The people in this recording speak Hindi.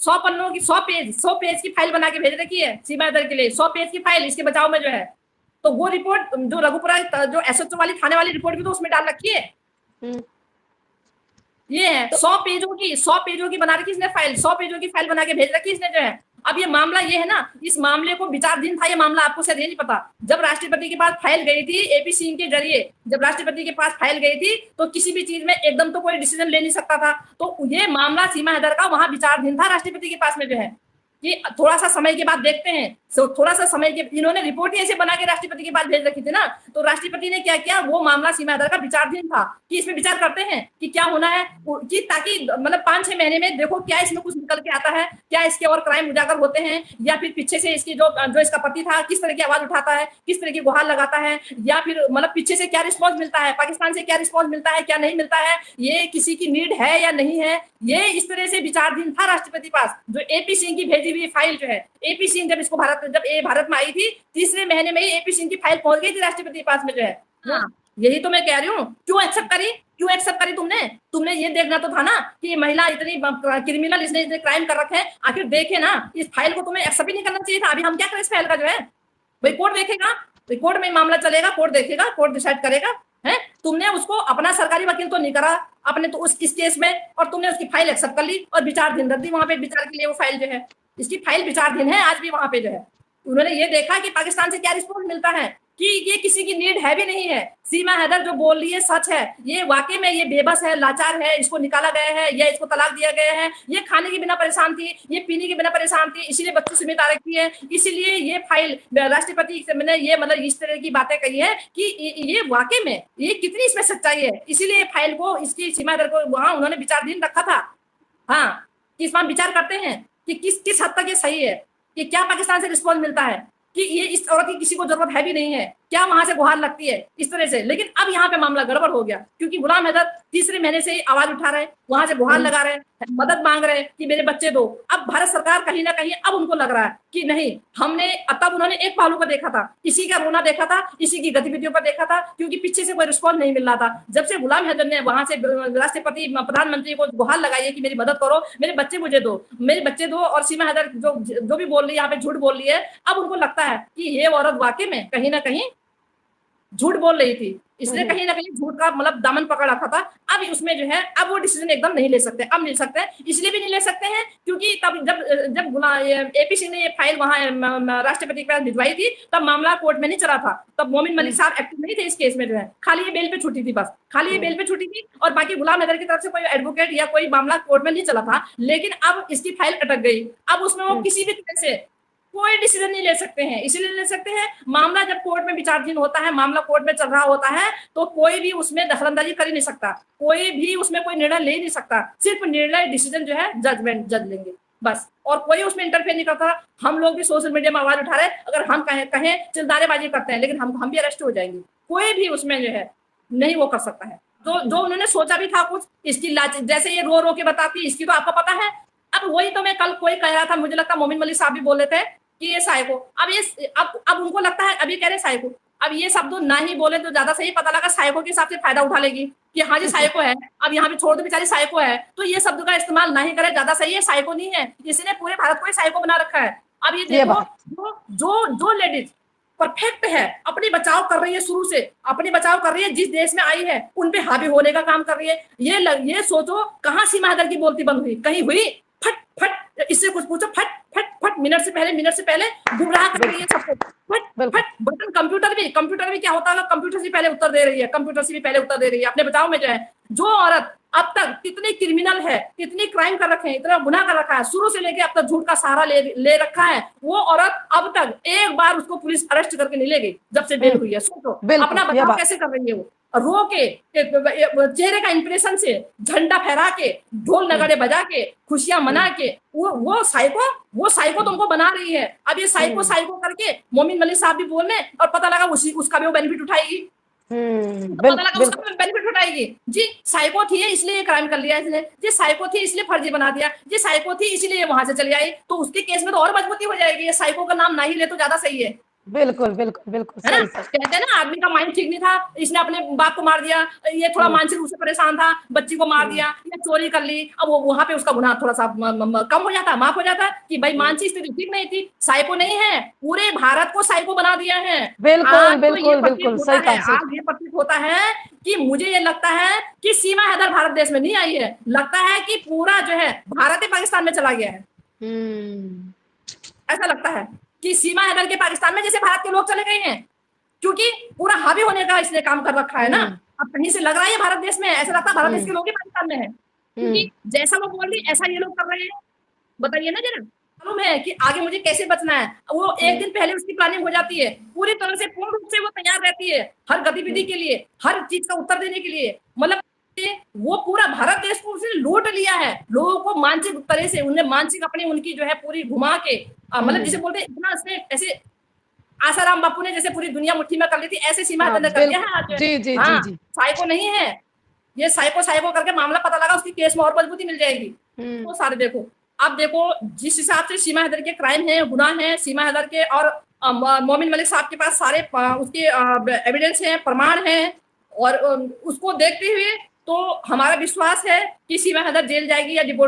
100 पन्नों की 100 पेज की फाइल बना के भेज रखी है सीमा हैदर के लिए, 100 पेज की फाइल इसके बचाव में जो है। तो वो रिपोर्ट जो रघुपुरा जो एसएचओ वाली थाने वाली रिपोर्ट भी तो उसमें डाल रखी है। ये है 100 पेजों की बना रखी इसने फाइल, 100 पेजों की फाइल बना के भेज रखी इसने जो है। अब ये मामला ये है ना, इस मामले को विचाराधीन था ये मामला, आपको शायद ये नहीं पता। जब राष्ट्रपति के पास फाइल गई थी एपी सिंह के जरिए, जब राष्ट्रपति के पास फाइल गई थी तो किसी भी चीज में एकदम तो कोई डिसीजन ले नहीं सकता था। तो ये मामला सीमा हैदर का वहां विचाराधीन था राष्ट्रपति के पास में जो है, कि थोड़ा सा समय के बाद देखते हैं। थोड़ा सा समय के, इन्होंने रिपोर्ट ही ऐसे बना के राष्ट्रपति के पास भेज रखी थी ना, तो राष्ट्रपति ने क्या किया, वो मामला सीमा हैदर का विचाराधीन था कि इसमें विचार करते हैं कि क्या होना है, कि ताकि मतलब 5-6 महीने में देखो क्या इसमें कुछ निकल के आता है, क्या इसके और क्राइम उजागर होते हैं, या फिर पीछे से इसकी जो इसका पति था किस तरह की आवाज उठाता है, किस तरह की गुहार लगाता है, या फिर मतलब पीछे से क्या रिस्पॉन्स मिलता है, पाकिस्तान से क्या रिस्पॉन्स मिलता है, क्या नहीं मिलता है, ये किसी की नीड है या नहीं है। ये इस तरह से विचाराधीन था राष्ट्रपति पास, जो एपी सिंह की भेजी हुई फाइल जो है। एपी सिंह जब इसको जब ये भारत में आई थी, तीसरे महीने में ही एपी सिंह की फाइल पहुंच गई थी राष्ट्रपति के पास में जो है। हाँ, यही तो मैं कह रही हूँ, क्यों एक्सेप्ट करी तुमने ये देखना तो था ना कि ये महिला इतनी क्रिमिनल, इसने इतने क्राइम कर रखे हैं, आखिर देखे ना, इस फाइल को तुम्हें एक्सेप्ट ही नहीं करना चाहिए था। अभी हम क्या करें इस फाइल का जो है, भाई कोर्ट देखेगा, कोर्ट में मामला चलेगा, कोर्ट देखेगा, कोर्ट डिसाइड करेगा है। तुमने उसको अपना सरकारी वकील तो नहीं करा आपने तो इस केस में, और तुमने उसकी फाइल एक्सेप्ट कर ली और विचाराधीन रख दी वहां पे, विचार के लिए वो फाइल जो है, इसकी फाइल विचाराधीन है आज भी वहां पे जो है। उन्होंने ये देखा कि पाकिस्तान से क्या रिस्पॉन्स मिलता है, कि ये किसी की नीड है भी नहीं है। सीमा हैदर जो बोल रही है सच है, ये वाकई में ये बेबस है, लाचार है, इसको निकाला गया है या इसको तलाक दिया गया है, ये खाने के बिना परेशान थी, ये पीने के बिना परेशान थी, इसीलिए बच्चों समेत आ रखी है, इसीलिए ये फाइल राष्ट्रपति से मैंने ये मतलब इस तरह की बातें कही है कि ये वाकई में ये कितनी इसमें सच्चाई है, इसीलिए फाइल को इसकी सीमा हैदर को वहां उन्होंने विचाराधीन रखा था। हाँ, कि इस विचार करते हैं कि किस हद तक ये सही है, कि क्या पाकिस्तान से रिस्पॉन्स मिलता है, कि ये इस औरत की किसी को जरूरत है भी नहीं है, क्या वहां से गुहार लगती है इस तरह से। लेकिन अब यहाँ पे मामला गड़बड़ हो गया, क्योंकि गुलाम हैदर तीसरे महीने से ही आवाज उठा रहे, वहां से गुहार लगा रहे, मदद मांग रहे कि मेरे बच्चे दो। अब भारत सरकार कहीं ना कहीं अब उनको लग रहा है कि नहीं, हमने तब उन्होंने एक पहलू पर देखा था, इसी का रोना देखा था, इसी की गतिविधियों पर देखा था, क्योंकि पीछे से कोई रिस्पॉन्स नहीं मिल रहा था। जब से गुलाम हैदर ने वहां से राष्ट्रपति प्रधानमंत्री को गुहार लगाई है कि मेरी मदद करो, मेरे बच्चे मुझे दो, मेरे बच्चे दो, और सीमा हैदर जो भी बोल रही है यहाँ पे झूठ बोल रही है, अब उनको लगता है कि ये औरत वाकई में कहीं ना कहीं झूठ बोल रही थी, इसलिए कहीं ना कहीं झूठ का मतलब दामन पकड़ रखा था। अब उसमें जो है अब वो डिसीजन एकदम नहीं ले सकते, अब मिल सकते हैं, इसलिए भी नहीं ले सकते हैं क्योंकि तब जब एपी सिंह ने ये फाइल वहां राष्ट्रपति के पास भिजवाई थी, तब मामला कोर्ट में नहीं चला था, तब मोमिन मलिक साहब एक्टिव नहीं थे इस केस में जो है, खाली ये बेल पे छुट्टी थी, बस खाली ये बेल पे छुट्टी थी, और बाकी गुलाम हैदर की तरफ से कोई एडवोकेट या कोई मामला कोर्ट में नहीं चला था। लेकिन अब इसकी फाइल अटक गई, अब उसमें वो किसी भी तरह से कोई डिसीजन नहीं ले सकते हैं, इसीलिए ले सकते हैं मामला जब कोर्ट में विचाराधीन होता है, मामला कोर्ट में चल रहा होता है, तो कोई भी उसमें दखलंदाजी कर ही नहीं सकता, कोई भी उसमें कोई निर्णय ले नहीं सकता, सिर्फ निर्णय डिसीजन जो है जज लेंगे बस, और कोई उसमें इंटरफेयर नहीं करता। हम लोग भी सोशल मीडिया में आवाज उठा रहे हैं, अगर हम कहें चिल्लानेबाजी करते हैं, लेकिन हम भी अरेस्ट हो जाएंगे, कोई भी उसमें जो है नहीं वो कर सकता है। जो उन्होंने सोचा भी था कुछ, इसकी जैसे ये रो के बताती, इसकी तो आपको पता है। अब वही तो मैं कल कोई कह रहा था, मुझे लगता मोमिन मलिक साहब भी बोल रहे थे कि ये साइको, अब उनको लगता है, अभी कह रहे साइको, अब ये शब्द ना ही बोले तो ज्यादा सही, पता लगा साइको के हिसाब से फायदा उठा लेगी कि हाँ जी साइको है, अब यहाँ पे छोड़ दो बेचारी साइको है, तो ये शब्द का इस्तेमाल नहीं करे, ज्यादा सही है, साइको नहीं है, इसने पूरे भारत को साइको बना रखा है। अब ये देखो जो लेडीज परफेक्ट है, अपनी बचाव कर रही है, शुरू से अपनी बचाव कर रही है, जिस देश में आई है उन पे हावी होने का काम कर रही है। ये सोचो कहाँ सीमा हैदर की बोलती बंद हुई, कहीं हुई? फट फट इससे कुछ पूछो, फट फट फट मिनट से पहले गुमराह कर रही है सबको, फट फट बटन। कंप्यूटर भी क्या होता है, कंप्यूटर से पहले उत्तर दे रही है, अपने बचाव में जो है। जो औरत अब तक कितनी क्रिमिनल है, कितनी क्राइम कर रखे हैं, इतना गुनाह कर रखा है, शुरू से लेके अब तक झूठ का सहारा ले रखा है, वो औरत अब तक एक बार उसको पुलिस अरेस्ट करके नहीं ले गई जब से बेल हुई है। सोचो अपना बचाव कैसे कर रही है वो, रो के चेहरे का इंप्रेशन से, झंडा फहरा के, ढोल नगाड़े बजा के, खुशियां मना के, वो साइको तुमको बना रही है। अब ये साइको करके मोमिन मलिक साहब भी बोलने, और पता लगा उसका भी वो बेनिफिट उठाएगी, पता लगा उसका भी बेनिफिट उठाएगी जी। साइको थी इसलिए क्राइम कर लिया इसने, जी साइको थी इसलिए फर्जी बना दिया, जी साइको थी इसलिए वहां से चली आई, तो उसके केस में तो और मजबूती हो जाएगी। ये साइको का नाम ना ही ले तो ज्यादा सही है। बिल्कुल बिल्कुल बिल्कुल, है ना। सही सही। कहते हैं ना आदमी का माइंड ठीक नहीं था, इसने अपने बाप को मार दिया, ये थोड़ा हम्म मानसिक रूप से परेशान था, बच्ची को मार हम्म दिया या चोरी कर ली, अब वो वहां पे उसका गुनाह थोड़ा सा कम हो जाता, माफ हो जाता कि भाई हम्म। मानसिक स्थिति ठीक नहीं थी। साइको नहीं है, पूरे भारत को साइको बना दिया है। बिल्कुल आज तो ये बिल्कुल प्रतीत बिल्कुल, होता सही है, कहा, सही आज कहा। ये प्रतीत होता है कि मुझे ये लगता है कि सीमा हैदर भारत देश में नहीं आई है, लगता है कि पूरा जो है भारत ही पाकिस्तान में चला गया है। हम्म ऐसा लगता है कि सीमा हैदर के पाकिस्तान में जैसे भारत के लोग चले गए हैं, क्योंकि पूरा हावी होने का इसने काम कर रखा है ना। हम्म अब कहीं से लग रहा है भारत देश में, ऐसा लगता है भारत देश हम्म के लोग ही पाकिस्तान में है, हम्म क्योंकि जैसा वो बोल रही ऐसा ये लोग कर रहे हैं। बताइए ना जरा, मालूम है कि आगे मुझे कैसे बचना है, वो एक हम्म दिन पहले उसकी प्लानिंग हो जाती है, पूरी तरह से पूर्ण रूप से वो तैयार रहती है हर गतिविधि हम्म के लिए, हर चीज का उत्तर देने के लिए। मतलब वो पूरा भारत देश को उसने लूट लिया है, लोगों को मानसिक तरह से उन्हें मानसिक अपनी उनकी जो है पूरी घुमा के मतलब जिसे हम्म। बोलते हैं इतना उसने ऐसे आसाराम बापू ने जैसे पूरी दुनिया मुट्ठी में कर ली थी, ऐसे सीमा हाँ हद ने कर दिया बिल्कुल, है आज। जी जी जी हाँ, जी। साइको नहीं है, ये साइको साइको करके मामला पता लगा, उसकी केस में और मजबूती मिल जाएगी। हम्म तो सारे देखो, अब देखो जिस हिसाब से सीमा हैदर के क्राइम है, गुनाह है, सीमा हैदर के और मोमिन मलिक साहब के पास सारे उसके एविडेंस हैं, प्रमाण हैं, और उसको देखते हुए तो हमारा विश्वास है कि सीमा हैदर जेल जाएगी या डिपोर्ट